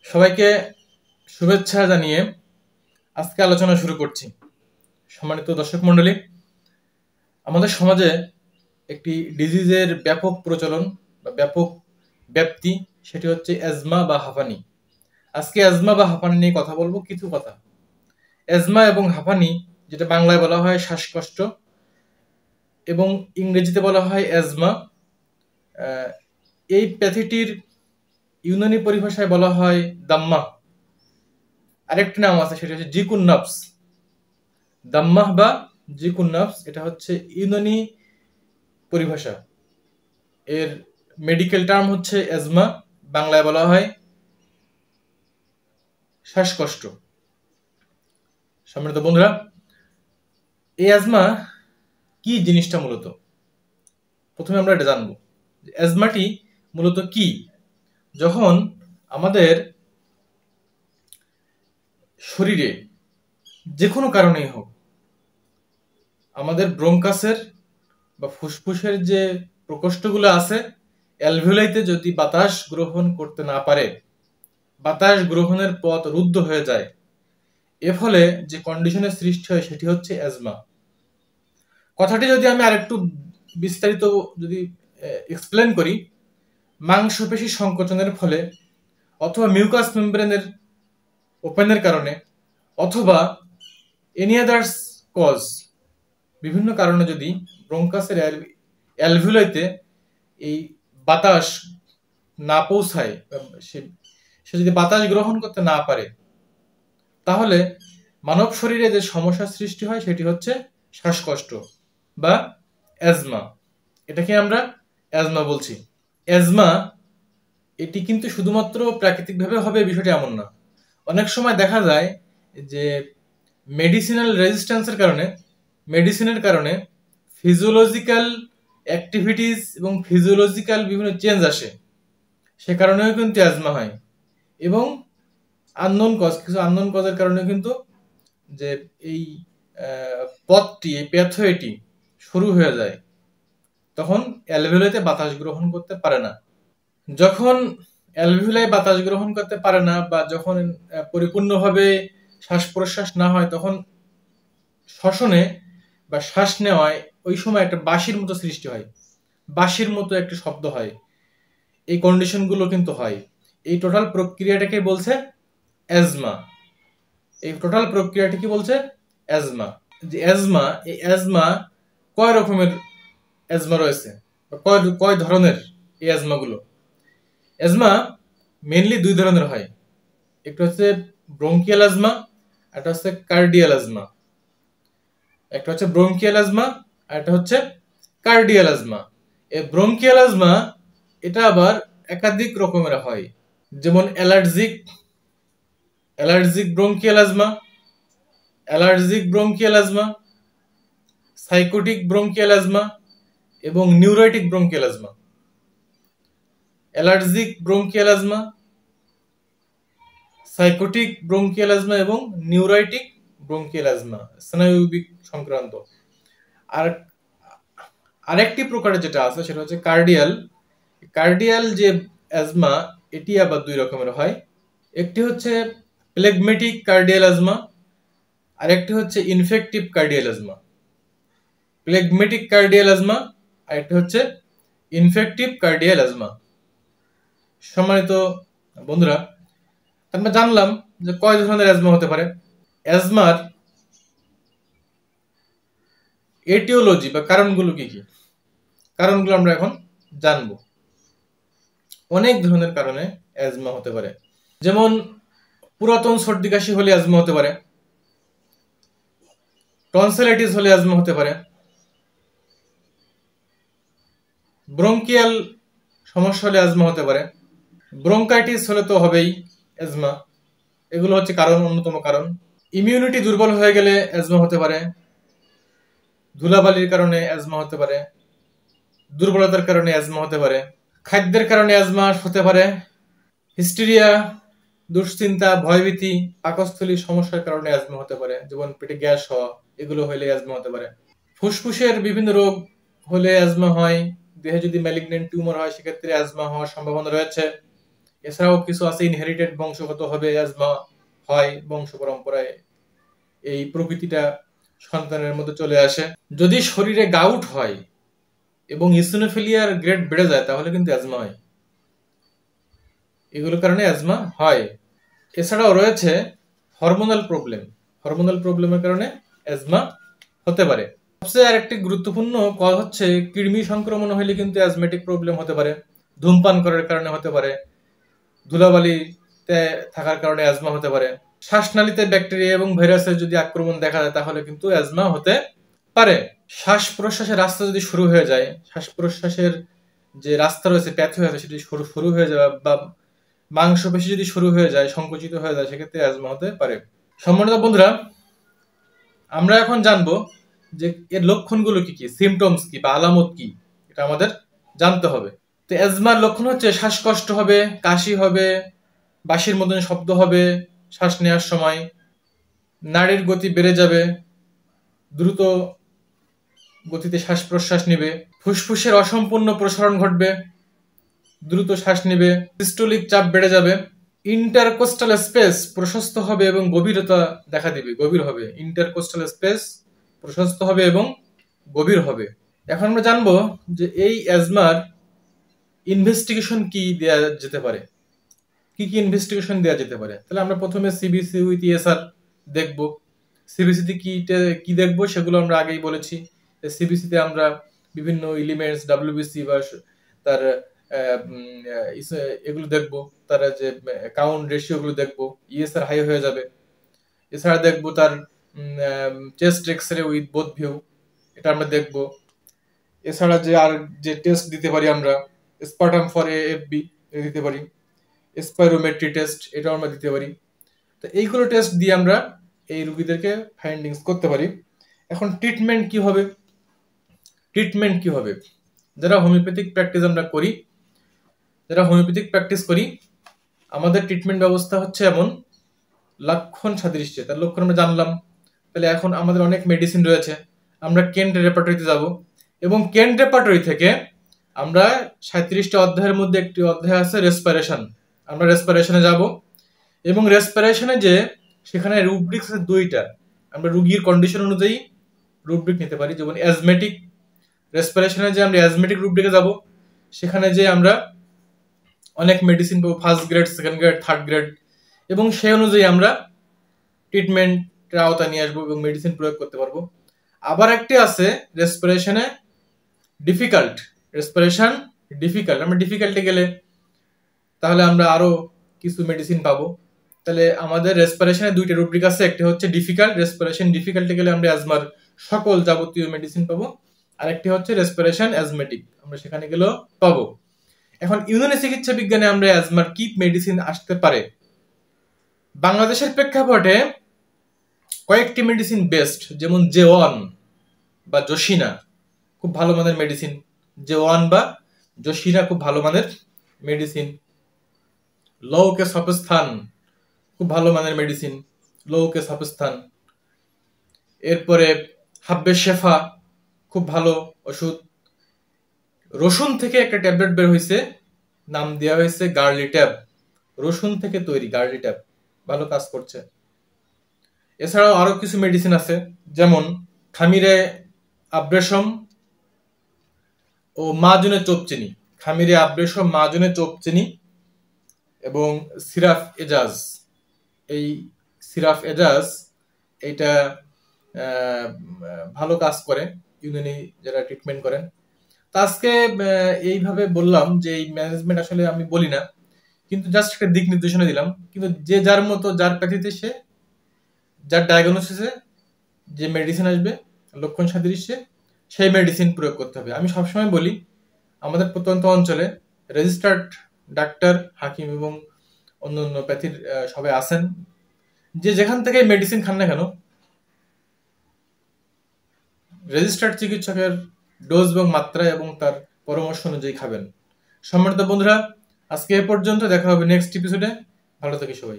সবাইকে শুভেচ্ছা জানিয়ে আজকে আলোচনা শুরু করছি। সম্মানিত দর্শক মণ্ডলী, আমাদের সমাজে একটি ডিজিজের ব্যাপক প্রচলন বা ব্যাপক ব্যাপ্তি, সেটি হচ্ছে অ্যাজমা বা হাঁপানি। আজকে অ্যাজমা বা হাঁপানি নিয়ে কথা বলবো। কিছু কথা, অ্যাজমা এবং হাঁপানি, যেটা বাংলায় বলা হয় শ্বাসকষ্ট এবং ইংরেজিতে বলা হয় অ্যাজমা, এই প্যাথিটির ইউনানি পরিভাষায় বলা হয় দাম্মা। আরেকটি নাম আছে, সেটা হচ্ছে জিকুন্নাপস। দাম্মাহ বা জিকুন্নাপস, এটা হচ্ছে ইউনানি পরিভাষা। এর মেডিকেল টার্ম হচ্ছে অ্যাজমা, বাংলায় বলা হয় শ্বাসকষ্ট। সম্মানিত বন্ধুরা, এই অ্যাজমা কি জিনিসটা মূলত প্রথমে আমরা এটা জানবো। অ্যাজমাটি মূলত কি? যখন আমাদের শরীরে যে কোনো কারণেই হোক, আমাদের ব্রঙ্কাসের বা ফুসফুসের যে প্রকোষ্ঠগুলো আছে, অ্যালভিওলাইতে যদি বাতাস গ্রহণ করতে না পারে, বাতাস গ্রহণের পথ রুদ্ধ হয়ে যায়, এর ফলে যে কন্ডিশনের সৃষ্টি হয় সেটি হচ্ছে অ্যাজমা। কথাটি যদি আমি আরেকটু বিস্তারিত যদি এক্সপ্লেন করি, মাংসপেশি সংকোচনের ফলে অথবা মিউকাস মেমব্রেনের ওপেনের কারণে অথবা এনি আদার্স কজ, বিভিন্ন কারণে যদি ব্রঙ্কাসের অ্যালভিওলাইতে এই বাতাস না পৌঁছায়, সে যদি বাতাস গ্রহণ করতে না পারে, তাহলে মানব শরীরে যে সমস্যার সৃষ্টি হয় সেটি হচ্ছে শ্বাসকষ্ট বা অ্যাজমা। এটাকে আমরা অ্যাজমা বলছি। অ্যাজমা এটি কিন্তু শুধুমাত্র প্রাকৃতিকভাবে হবে বিষয়টি এমন না। অনেক সময় দেখা যায় যে মেডিসিনাল রেজিস্ট্যান্সের কারণে, মেডিসিনের কারণে ফিজিওলজিক্যাল অ্যাক্টিভিটিস এবং ফিজিওলজিক্যাল বিভিন্ন চেঞ্জ আসে, সে কারণেও কিন্তু অ্যাজমা হয়। এবং আননোন কজ, কিছু আননোন কজের কারণে কিন্তু যে এই পথটি, এই প্যাথওয়েটি শুরু হয়ে যায়, তখন অ্যালভিওলাইতে বাতাস গ্রহণ করতে পারে না। যখন অ্যালভিওলাই বাতাস গ্রহণ করতে পারে না বা যখন পরিপূর্ণভাবে শ্বাস প্রশ্বাস না হয়, তখন শ্বসনে বা শ্বাস নেওয়ায় ওই সময় একটা বাঁশির মতো সৃষ্টি হয়, বাঁশির মতো একটা শব্দ হয়। এই কন্ডিশনগুলো কিন্তু হয়। এই টোটাল প্রক্রিয়াটাকে বলছে অ্যাজমা। এই টোটাল প্রক্রিয়াটি কি বলছে? অ্যাজমা। যে অ্যাজমা, এই অ্যাজমা কয় রকমের অ্যাজমা রয়েছে, কয় ধরনের এই অ্যাজমাগুলো? অ্যাজমা মেনলি দুই ধরনের হয়। একটা হচ্ছে ব্রঙ্কিয়াল অ্যাজমা, একটা হচ্ছে কার্ডিয়াল অ্যাজমা। একটা হচ্ছে ব্রঙ্কিয়াল অ্যাজমা আর একটা হচ্ছে কার্ডিয়াল অ্যাজমা। এই ব্রঙ্কিয়াল অ্যাজমা এটা আবার একাধিক রকমের হয়, যেমন allergic bronchial asthma, allergic bronchial asthma, psychotic bronchial asthma এবং neuritic bronchial asthma. Allergic bronchial asthma, psychotic bronchial asthma এবং নিউরাইটিক ব্রঙ্কিয়াল অ্যাজমা, স্নায়ুবিক সংক্রান্ত। আর আরেকটি প্রকারের যেটা আছে সেটা হচ্ছে কার্ডিয়াল। কার্ডিয়াল যে অ্যাজমা, এটি আবার দুই রকমের হয়। একটি হচ্ছে প্লেগমেটিক কার্ডিয়াল অ্যাজমা, আর একটি হচ্ছে infective cardiac asthma. Phlegmatic cardiac asthma আর একটি হচ্ছে ইনফেক্টিভ কার্ডিয়াল অ্যাজমা। সম্মানিত বন্ধুরা, আমরা জানলাম যে কয় ধরনের অ্যাজমা হতে পারে। অ্যাজমার এটিওলজি বা কারণগুলো কি কি, কারণগুলো আমরা এখন জানবো। অনেক ধরনের কারণে অ্যাজমা হতে পারে। যেমন পুরাতন সর্দি কাশি হলে অ্যাজমা হতে পারে, টনসিলাইটিস হলে অ্যাজমা হতে পারে, ব্রঙ্কিয়াল সমস্যা হলে অ্যাজমা হতে পারে, ব্রঙ্কাইটিস হলে তো হবেই অ্যাজমা। এগুলো হচ্ছে কারণ, অন্যতম কারণ। ইমিউনিটি দুর্বল হয়ে গেলে অ্যাজমা হতে পারে, ধুলাবালির কারণে অ্যাজমা হতে পারে, দুর্বলতার কারণে অ্যাজমা হতে পারে, খাদ্যের কারণে অ্যাজমা হতে পারে, হিস্টেরিয়া, দুশ্চিন্তা, ভয়ভীতি, পাকস্থলীর সমস্যার কারণে অ্যাজমা হতে পারে, যেমন পেটে গ্যাস হওয়া, এগুলো হলে অ্যাজমা হতে পারে। ফুসফুসের বিভিন্ন রোগ হলে অ্যাজমা হয়। দেহে যদি ম্যালিগন্যান্ট টিউমার হয়, সেক্ষেত্রে অ্যাজমা হওয়ার সম্ভাবনা রয়েছে। এছাড়াও কিছু আছে ইনহেরিটেড, বংশগত হবে অ্যাজমা হয়, বংশ পরম্পরায় এই প্রকৃতিটা সন্তানের মধ্যে চলে আসে। যদি শরীরে গাউট হয় এবং ইসিনোফিলিয়ার গ্রেড বেড়ে যায় তাহলে কিন্তু অ্যাজমা হয়, এগুলোর কারণে অ্যাজমা হয়। এছাড়াও রয়েছে হরমোনাল প্রবলেম, হরমোনাল প্রবলেমের কারণে অ্যাজমা হতে পারে। সবচেয়ে আরেকটি গুরুত্বপূর্ণ কল হচ্ছে কৃমি সংক্রমণ হলে কিন্তু অ্যাজমেটিক প্রবলেম হতে পারে, ধূমপান করার কারণে হতে পারে, ধুলাবালিতে থাকার কারণে অ্যাজমা হতে পারে, শ্বাসনালীতে ব্যাকটেরিয়া এবং ভাইরাসের যদি আক্রমণ দেখা যায় তাহলে কিন্তু অ্যাজমা হতে পারে। শ্বাস প্রশ্বাসের রাস্তা যদি শুরু হয়ে যায়, শ্বাস প্রশ্বাসের যে রাস্তা রয়েছে, প্যাথওয়ে আছে, সেটি শুরু হয়ে যাবে বা মাংসপেশি যদি শুরু হয়ে যায়, সংকুচিত হয়ে যায়, সেক্ষেত্রে অ্যাজমা হতে পারে। সম্মানিত বন্ধুরা, আমরা এখন জানবো যে এর লক্ষণগুলো কি কি, সিমটমস কি বা আলামত কি, এটা আমাদের জানতে হবে। তো অ্যাজমার লক্ষণ হচ্ছে শ্বাসকষ্ট হবে, কাশি হবে, বাঁশির মতন শব্দ হবে শ্বাস নেওয়ার সময়, নাড়ির গতি বেড়ে যাবে, দ্রুত গতিতে শ্বাস প্রশ্বাস নিবে, ফুসফুসের অসম্পূর্ণ প্রসারণ ঘটবে, দ্রুত শ্বাস নিবে, সিস্টোলিক চাপ বেড়ে যাবে, ইন্টারকোস্টাল স্পেস প্রশস্ত হবে এবং গভীরতা দেখা দিবে, গভীর হবে, ইন্টারকোস্টাল স্পেস প্রশস্ত হবে এবং গভীর হবে। এখন আমরা জানবো যে এই অ্যাজমার ইনভেস্টিগেশন কি দেওয়া যেতে পারে, কি কি ইনভেস্টিগেশন দেওয়া যেতে পারে। তাহলে আমরা প্রথমে সিবিসি উইথ ইএসআর দেখব। সিবিসিতে কি দেখব সেগুলো আমরা আগেই বলেছি। সিবিসিতে আমরা বিভিন্ন এলিমেন্টস, ডাব্লিউবিসি বা তার এগুলো দেখব, তার যে কাউন্ট রেশিও গুলো দেখব, ইএসআর হাই হয়ে যাবে। এছাড়া দেখব তার chest x-ray with both view, এটা আমরা দেখব। এছাড়া যে টেস্ট দিতে পারি আমরা, স্পার্টাম ফর এএফবি দিতে পারি, স্পাইরোমেট্রি টেস্ট, এটাও আমরা দিতে পারি। তো এইগুলো টেস্ট দিয়ে আমরা এই রোগীদেরকে ফাইন্ডিংস করতে পারি। এখন ট্রিটমেন্ট কি হবে, যারা হোমিওপ্যাথিক প্র্যাকটিস আমরা করি, আমাদের ট্রিটমেন্ট ব্যবস্থা হচ্ছে এমন লক্ষণ সাদৃশ্যে। তার লক্ষণ আমরা জানলাম, তাহলে এখন আমাদের অনেক মেডিসিন রয়েছে, আমরা কেন্ট রেপার্টরিতে যাব এবং কেন্ট রেপার্টরি থেকে আমরা 37টা অধ্যায়ের মধ্যে একটি অধ্যায় আছে রেসপিরেশন, আমরা রেসপিরেশনে যাব এবং রেসপিরেশনে যে সেখানে রুব্রিক্স আছে 2টা, আমরা রোগীর কন্ডিশন অনুযায়ী রুব্রিক নিতে পারি। যেমন অ্যাজমেটিক রেসপিরেশনে যে আমরা অ্যাজমেটিক রুব্রিকে যাব, সেখানে যে আমরা অনেক মেডিসিন পাবো, first grade, second grade, third grade, এবং সেই অনুযায়ী আমরা ট্রিটমেন্টের আওতা নিয়ে আসবো এবং মেডিসিন প্রয়োগ করতে পারবো। আবার একটি আছে রেসপিরেশনে ডিফিকাল্ট, আমরা ডিফিকাল্টে গেলে তাহলে আমরা আরো কিছু মেডিসিন পাবো। তাহলে আমাদের রেসপিরেশনে 2টা রুব্রিক আছে, একটা হচ্ছে ডিফিকাল্ট রেসপিরেশন, ডিফিকাল্টে গেলে আমরা অ্যাজমার সকল যাবতীয় মেডিসিন পাবো, আর একটি হচ্ছে রেসপিরেশন অ্যাজমেটিক, আমরা সেখানে গেলেও পাবো। এখন ইউনানি চিকিৎসা বিজ্ঞানে আমরা অ্যাজমার কি মেডিসিন আসতে পারে, বাংলাদেশের প্রেক্ষাপটে কয়েকটি মেডিসিন বেস্ট, যেমন জে1 বা জোশিনা খুব ভালো মানের মেডিসিন, জে1 বা জোশিনা খুব ভালো মানের মেডিসিন। লৌকে সপস্থান খুব ভালো মানের মেডিসিন, লৌকে সপস্থান। এরপরে হাব্বে শেফা খুব ভালো ওষুধ। রসুন থেকে একটা ট্যাবলেট বের হয়েছে, নাম দেওয়া হয়েছে গার্লি ট্যাব, রসুন থেকে তৈরি গার্লি ট্যাব, ভালো কাজ করছে। এছাড়াও আরো কিছু মেডিসিন আছে, যেমন খামিরে আব্রেশম ও মাজুনে চোপচিনি, খামিরে আব্রেশম, মাজুনে চোপচিনি এবং সিরাফ এজাজ। এই সিরাফ এজাজ এইটা ভালো কাজ করে ইউনানি যারা ট্রিটমেন্ট করেন। তো আজকে এইভাবে বললাম যে এই ম্যানেজমেন্ট আসলে আমি বলি না, কিন্তু জাস্ট একটা দিক নির্দেশনা দিলাম। কিন্তু যে যার মতো, যার প্যাথিতে সে, যার ডায়াগনোসিসে যে মেডিসিন আসবে লক্ষণ সাদৃশ্যে, সেই মেডিসিন প্রয়োগ করতে হবে। আমি সবসময় বলি আমাদের প্রত্যন্ত অঞ্চলে রেজিস্টার্ড ডাক্তার, হাকিম এবং অন্যান্য প্যাথির সবাই আছেন, যে যেখান থেকে মেডিসিন খান না কেন রেজিস্টার্ড চিকিৎসকের ডোজ এবং মাত্রা এবং তার পরামর্শ অনুযায়ী খাবেন। সম্মানিত বন্ধুরা, আজকে এ পর্যন্ত, দেখা হবে নেক্সট এপিসোডে। ভালো থাকি সবাই।